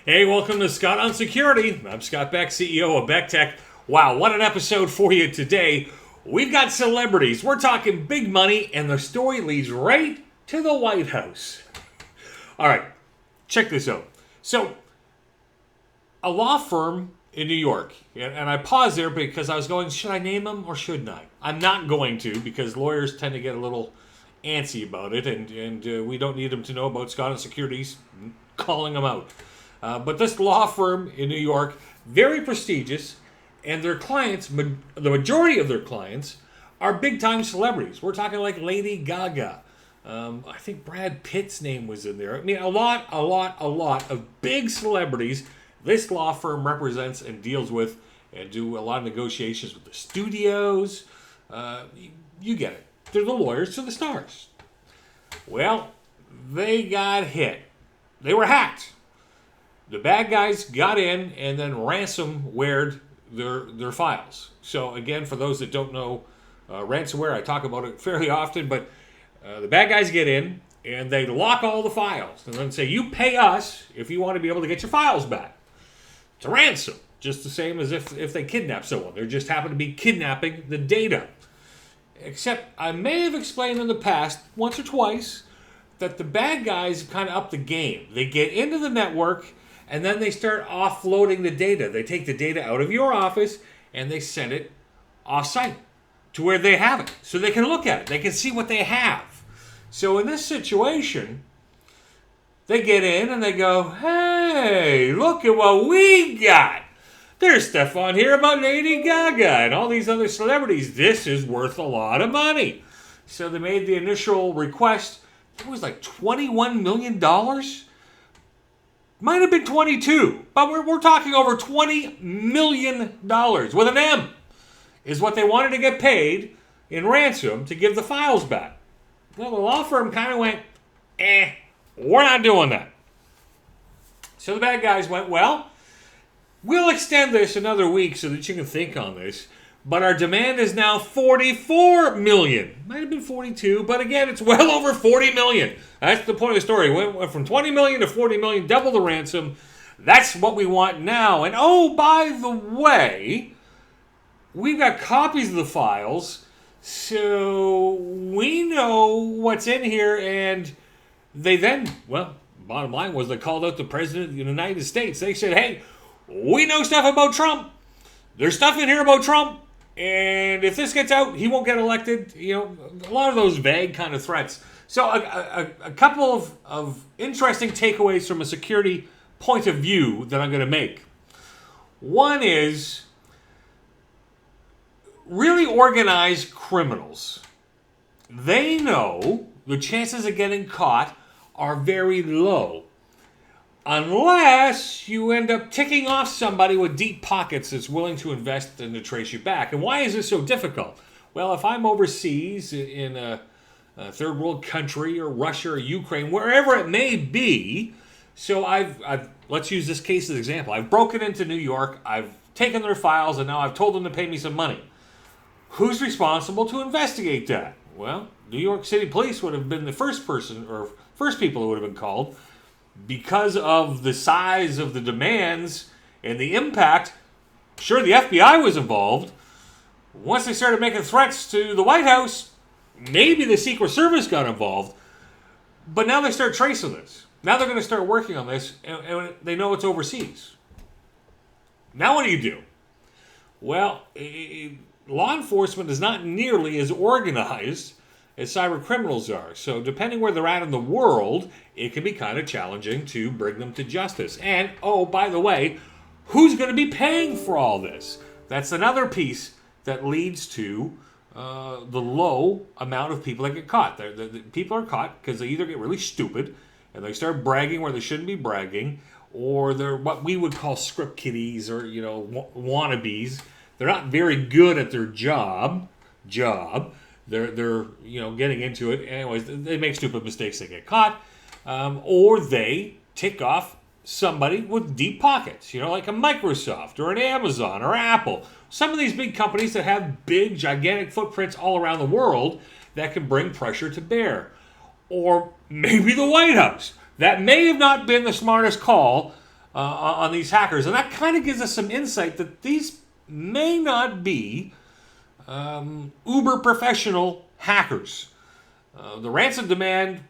Hey, welcome to Scott on Security. I'm Scott Beck, CEO of Beck Tech. Wow, what an episode for you today. We've got celebrities. We're talking big money, and the story leads right to the White House. All right, check this out. So, a law firm in New York, and I paused there because I was going, should I name them or shouldn't I? I'm not going to, because lawyers tend to get a little antsy about it, and we don't need them to know about Scott on Security's calling them out. But this law firm in New York, very prestigious, and their clients, the majority of their clients, are big-time celebrities. We're talking like Lady Gaga. I think Brad Pitt's name was in there. I mean, a lot of big celebrities this law firm represents and deals with, and do a lot of negotiations with the studios. You get it. They're the lawyers to the stars. Well, they got hit. They were hacked. The bad guys got in and then ransomwared their files. So again, for those that don't know ransomware, I talk about it fairly often, but the bad guys get in and they lock all the files and then say, you pay us if you want to be able to get your files back. It's a ransom, just the same as if they kidnap someone. They just happen to be kidnapping the data. Except I may have explained in the past, once or twice, that the bad guys kind of up the game. They get into the network and then they start offloading the data. They take the data out of your office and they send it off-site to where they have it. So they can look at it. They can see what they have. So in this situation, they get in and they go, hey, look at what we got. There's stuff on here about Lady Gaga and all these other celebrities. This is worth a lot of money. So they made the initial request. It was like $21 million. Might have been 22, but we're talking over $20 million with an M is what they wanted to get paid in ransom to give the files back. Well, the law firm kind of went, we're not doing that. So the bad guys went, well, we'll extend this another week so that you can think on this, but our demand is now $44 million. Might have been 42, but again, it's well over $40 million. That's the point of the story. We went from $20 million to $40 million, double the ransom. That's what we want now. And oh, by the way, we've got copies of the files, so we know what's in here. And they then, well, bottom line was they called out the President of the United States. They said, hey, we know stuff about Trump. There's stuff in here about Trump. And if this gets out, he won't get elected. You know, a lot of those vague kind of threats. So a couple of interesting takeaways from a security point of view that I'm going to make. One is really organized criminals. They know the chances of getting caught are very low. Unless you end up ticking off somebody with deep pockets that's willing to invest and to trace you back. And why is this so difficult? Well, if I'm overseas in a third world country or Russia or Ukraine, wherever it may be, so I've let's use this case as an example. I've broken into New York, I've taken their files, and now I've told them to pay me some money. Who's responsible to investigate that? Well, New York City Police would have been the first person or first people who would have been called. Because of the size of the demands and the impact, sure, the FBI was involved. Once they started making threats to the White House, maybe the Secret Service got involved. But now they start tracing this. Now they're going to start working on this, and they know it's overseas. Now what do you do? Well, law enforcement is not nearly as organized as cyber criminals are. So depending where they're at in the world, it can be kind of challenging to bring them to justice. And, oh, by the way, who's going to be paying for all this? That's another piece that leads to the low amount of people that get caught. The people are caught because they either get really stupid and they start bragging where they shouldn't be bragging, or they're what we would call script kiddies or, wannabes. They're not very good at their job. They're getting into it. Anyways, they make stupid mistakes. They get caught. Or they tick off somebody with deep pockets, like a Microsoft or an Amazon or Apple. Some of these big companies that have big, gigantic footprints all around the world that can bring pressure to bear. Or maybe the White House. That may have not been the smartest call on these hackers. And that kind of gives us some insight that these may not be uber professional hackers. The ransom demand,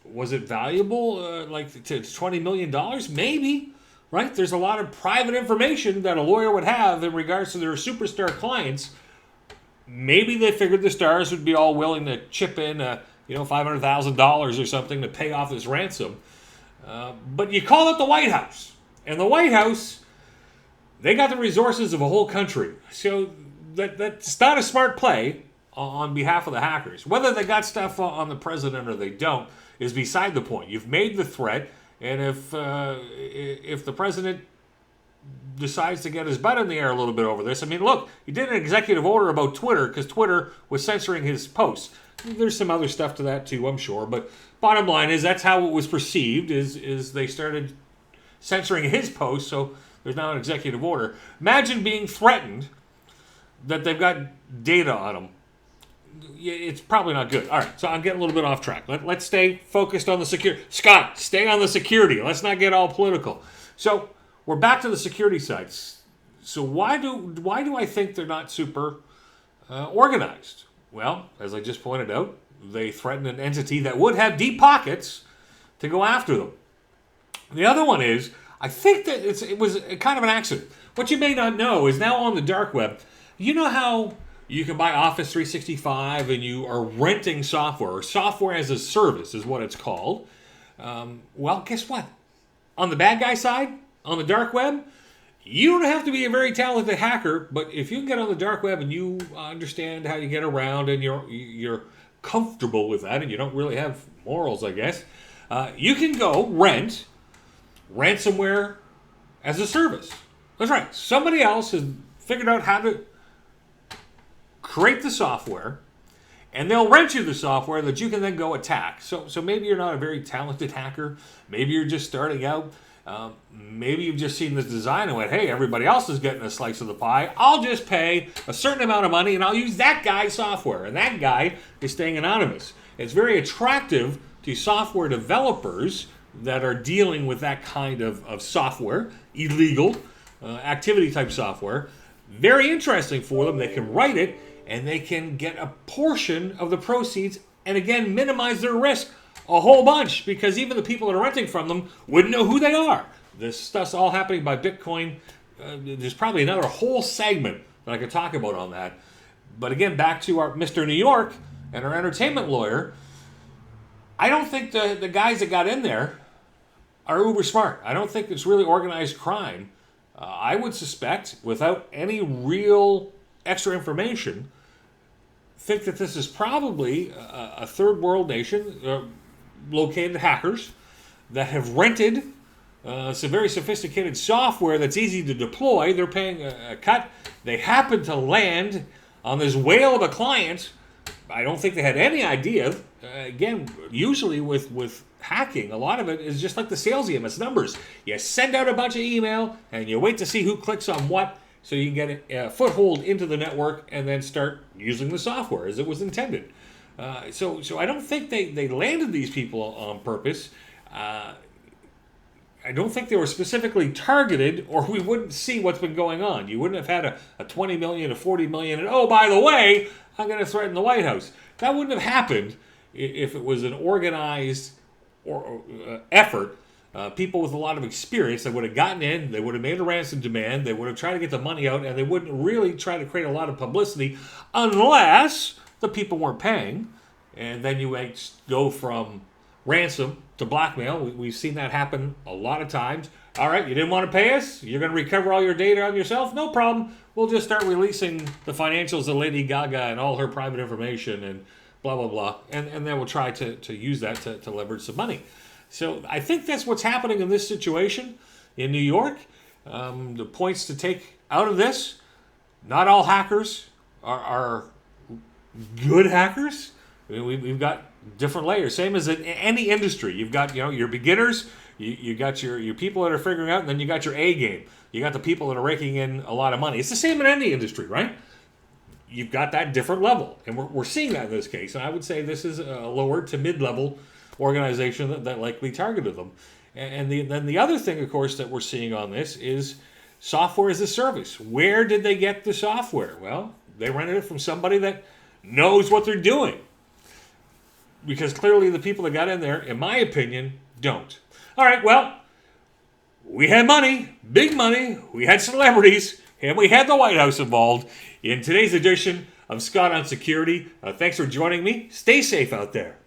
was it valuable, like to $20 million? Maybe, right? There's a lot of private information that a lawyer would have in regards to their superstar clients. Maybe they figured the stars would be all willing to chip in, $500,000 or something to pay off this ransom. But you call it the White House. And the White House, they got the resources of a whole country. So that's not a smart play on behalf of the hackers. Whether they got stuff on the president or they don't is beside the point. You've made the threat, and if the president decides to get his butt in the air a little bit over this, I mean, look, he did an executive order about Twitter because Twitter was censoring his posts. There's some other stuff to that too, I'm sure, but bottom line is that's how it was perceived, is they started censoring his posts, so there's now an executive order. Imagine being threatened that they've got data on them. It's probably not good. All right, so I'm getting a little bit off track. Let's stay focused on the security. Scott, stay on the security. Let's not get all political. So we're back to the security side. So why do I think they're not super organized? Well, as I just pointed out, they threaten an entity that would have deep pockets to go after them. The other one is, I think that it was kind of an accident. What you may not know is now on the dark web, you know how you can buy Office 365 and you are renting software, or software as a service is what it's called. Well, guess what? On the bad guy side, on the dark web, you don't have to be a very talented hacker, but if you can get on the dark web and you understand how you get around and you're comfortable with that and you don't really have morals, I guess, you can go rent ransomware as a service. That's right. Somebody else has figured out how to create the software, and they'll rent you the software that you can then go attack. So maybe you're not a very talented hacker. Maybe you're just starting out. Maybe you've just seen this design and went, hey, everybody else is getting a slice of the pie. I'll just pay a certain amount of money and I'll use that guy's software. And that guy is staying anonymous. It's very attractive to software developers that are dealing with that kind of software, illegal activity type software. Very interesting for them. They can write it and they can get a portion of the proceeds and again minimize their risk a whole bunch, because even the people that are renting from them wouldn't know who they are. This stuff's all happening by Bitcoin. There's probably another whole segment that I could talk about on that. But again, back to our Mr. New York and our entertainment lawyer, I don't think the guys that got in there are uber smart. I don't think it's really organized crime. I would suspect, without any real extra information, think that this is probably a third world nation, located hackers that have rented some very sophisticated software that's easy to deploy. They're paying a cut. They happen to land on this whale of a client. I don't think they had any idea. Again, usually with hacking, a lot of it is just like the salesy, it's numbers. You send out a bunch of email and you wait to see who clicks on what so you can get a foothold into the network and then start using the software as it was intended. So I don't think they landed these people on purpose. I don't think they were specifically targeted, or we wouldn't see what's been going on. You wouldn't have had a 20 million, a 40 million, and oh, by the way, I'm going to threaten the White House. That wouldn't have happened if it was an organized effort. People with a lot of experience that would have gotten in, they would have made a ransom demand, they would have tried to get the money out, and they wouldn't really try to create a lot of publicity unless the people weren't paying. And then you might go from ransom to blackmail. We've seen that happen a lot of times. All right, you didn't want to pay us? You're going to recover all your data on yourself? No problem. We'll just start releasing the financials of Lady Gaga and all her private information and blah, blah, blah. And then we'll try to use that to leverage some money. So I think that's what's happening in this situation in New York. The points to take out of this, not all hackers are good hackers. I mean, we've got different layers. Same as in any industry. You've got your beginners, you got your people that are figuring out, and then you got your A game. You got the people that are raking in a lot of money. It's the same in any industry, right? You've got that different level. And we're seeing that in this case. And I would say this is a lower to mid-level organization that likely targeted them. Then the other thing, of course, that we're seeing on this is software as a service. Where did they get the software? Well, they rented it from somebody that knows what they're doing. Because clearly the people that got in there, in my opinion, don't. All right, well, we had money, big money, we had celebrities, and we had the White House involved in today's edition of Scott on Security. Thanks for joining me. Stay safe out there.